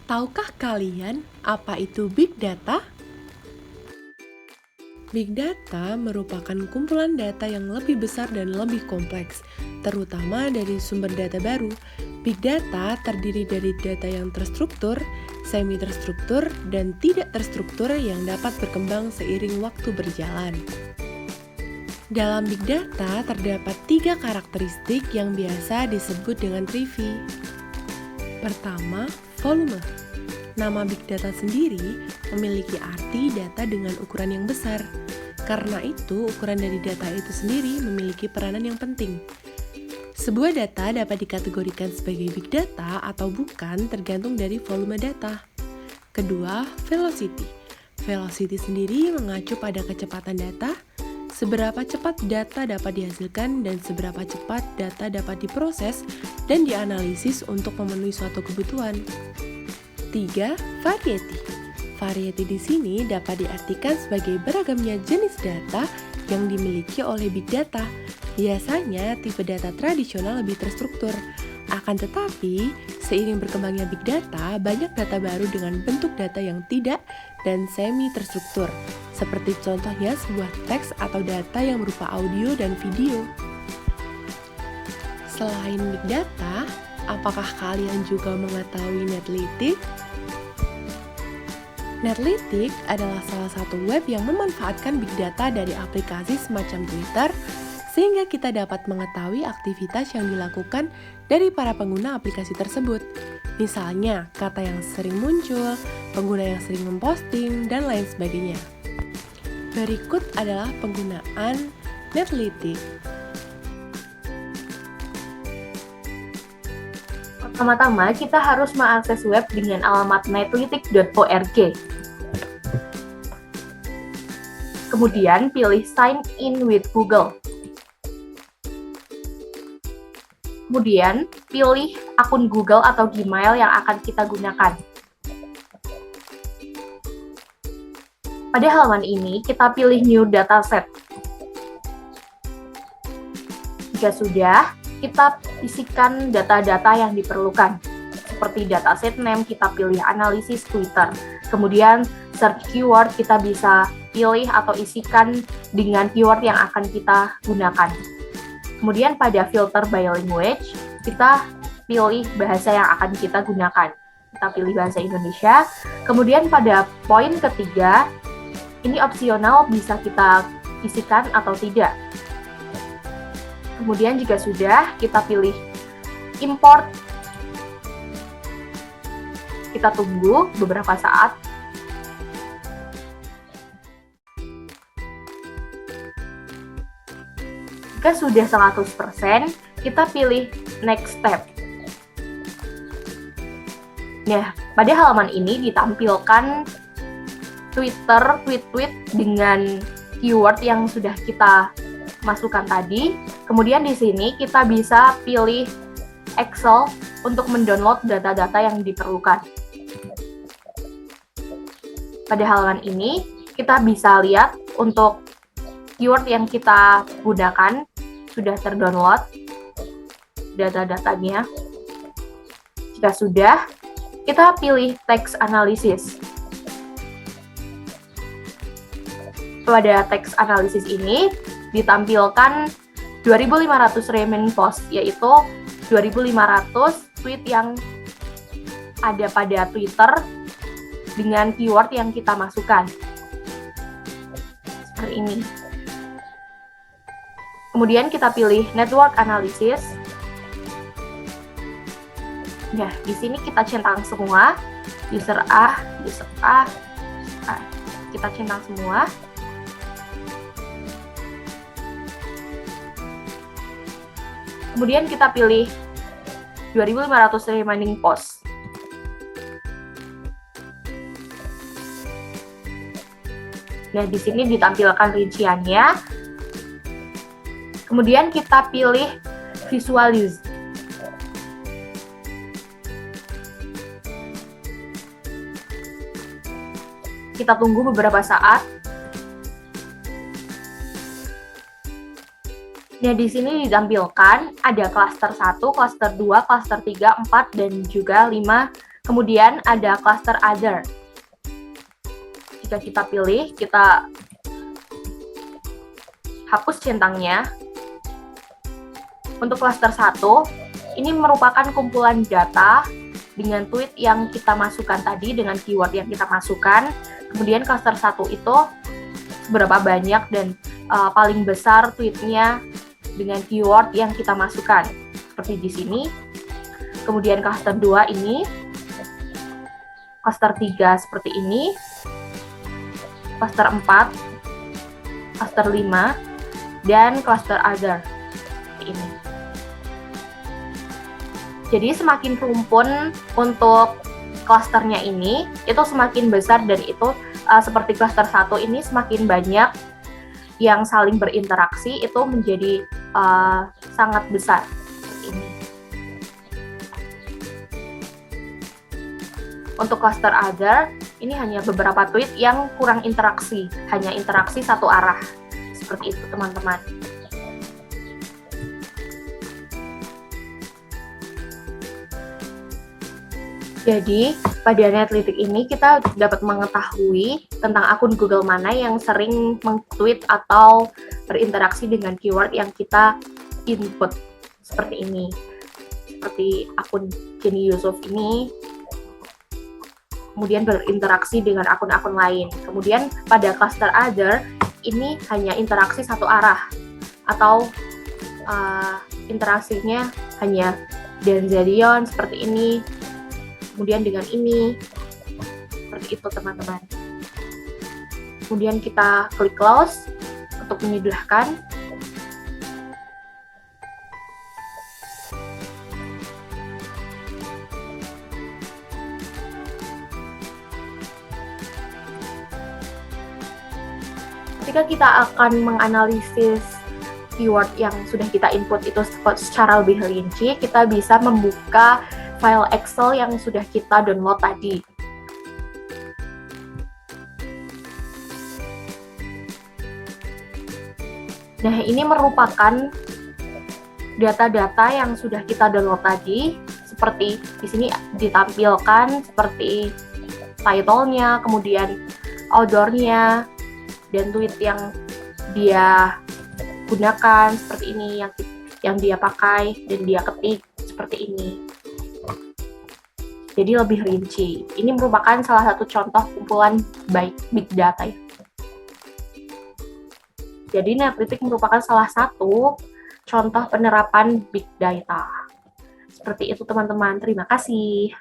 Tahukah kalian apa itu Big Data? Big Data merupakan kumpulan data yang lebih besar dan lebih kompleks, terutama dari sumber data baru. Big Data terdiri dari data yang terstruktur, semi-terstruktur, dan tidak terstruktur yang dapat berkembang seiring waktu berjalan. Dalam Big Data terdapat 3 karakteristik yang biasa disebut dengan trivi. Pertama, volume. Nama Big Data sendiri memiliki arti data dengan ukuran yang besar. Karena itu, ukuran dari data itu sendiri memiliki peranan yang penting. Sebuah data dapat dikategorikan sebagai big data atau bukan tergantung dari volume data. Kedua, velocity. Velocity sendiri mengacu pada kecepatan data, seberapa cepat data dapat dihasilkan dan seberapa cepat data dapat diproses dan dianalisis untuk memenuhi suatu kebutuhan. 3. Variety. Variety di sini dapat diartikan sebagai beragamnya jenis data yang dimiliki oleh big data. Biasanya, tipe data tradisional lebih terstruktur. Akan tetapi, seiring berkembangnya big data, banyak data baru dengan bentuk data yang tidak dan semi-terstruktur. Seperti contohnya sebuah teks atau data yang berupa audio dan video. Selain big data, apakah kalian juga mengetahui Netlytics? Netlytics adalah salah satu web yang memanfaatkan big data dari aplikasi semacam Twitter, sehingga kita dapat mengetahui aktivitas yang dilakukan dari para pengguna aplikasi tersebut. Misalnya, kata yang sering muncul, pengguna yang sering memposting, dan lain sebagainya. Berikut adalah penggunaan Netlytics. Pertama-tama, kita harus mengakses web dengan alamat netlytics.org. Kemudian, pilih Sign in with Google. Kemudian, pilih akun Google atau Gmail yang akan kita gunakan. Pada halaman ini, kita pilih New Dataset. Jika sudah, kita isikan data-data yang diperlukan. Seperti dataset name, kita pilih analisis Twitter. Kemudian, search keyword, kita bisa pilih atau isikan dengan keyword yang akan kita gunakan. Kemudian pada filter by language, kita pilih bahasa yang akan kita gunakan. Kita pilih bahasa Indonesia. Kemudian pada poin ketiga, ini opsional bisa kita isikan atau tidak. Kemudian jika sudah, kita pilih import. Kita tunggu beberapa saat. Jika sudah 100%, kita pilih next step. Nah, pada halaman ini ditampilkan Twitter, tweet-tweet dengan keyword yang sudah kita masukkan tadi. Kemudian di sini kita bisa pilih Excel untuk mendownload data-data yang diperlukan. Pada halaman ini, kita bisa lihat untuk keyword yang kita gunakan sudah terdownload data-datanya. Jika sudah, kita pilih text analysis. Pada text analysis ini ditampilkan 2.500 remaining post, yaitu 2.500 tweet yang ada pada Twitter dengan keyword yang kita masukkan. Seperti ini. Kemudian kita pilih network analysis. Nah, di sini kita centang semua, user A, user A, user A. Kita centang semua. Kemudian kita pilih 2.500 remaining post. Nah, di sini ditampilkan rinciannya. Kemudian kita pilih visualize. Kita tunggu beberapa saat. Nah, di sini ditampilkan ada klaster 1, klaster 2, klaster 3, 4, dan juga 5 Kemudian ada cluster other. Jika kita pilih, kita hapus centangnya. Untuk cluster 1, ini merupakan kumpulan data dengan tweet yang kita masukkan tadi, dengan keyword yang kita masukkan. Kemudian cluster 1 itu seberapa banyak dan paling besar tweetnya dengan keyword yang kita masukkan. Seperti di sini. Kemudian cluster 2 ini, cluster 3 seperti ini, cluster 4, cluster 5, dan cluster other seperti ini. Jadi semakin rumpun untuk klasternya ini, itu semakin besar, dan itu seperti cluster 1 ini semakin banyak yang saling berinteraksi, itu menjadi sangat besar. Ini. Untuk cluster other, ini hanya beberapa tweet yang kurang interaksi, hanya interaksi satu arah. Seperti itu, teman-teman. Jadi, pada Netlytics ini kita dapat mengetahui tentang akun Google mana yang sering meng-tweet atau berinteraksi dengan keyword yang kita input. Seperti ini. Seperti akun Jenny Yusuf ini, kemudian berinteraksi dengan akun-akun lain. Kemudian pada cluster other, ini hanya interaksi satu arah, atau interaksinya hanya Denzelion seperti ini, kemudian dengan ini, seperti itu, teman-teman. Kemudian kita klik close untuk menyudahkan. Ketika kita akan menganalisis keyword yang sudah kita input itu secara lebih rinci, kita bisa membuka file Excel yang sudah kita download tadi. Nah, ini merupakan data-data yang sudah kita download tadi, seperti di sini ditampilkan seperti title-nya, kemudian author-nya, dan tweet yang dia gunakan seperti ini, yang dia pakai dan dia ketik seperti ini. Jadi lebih rinci. Ini merupakan salah satu contoh kumpulan big data ya. Jadi Netlytics merupakan salah satu contoh penerapan big data. Seperti itu, teman-teman. Terima kasih.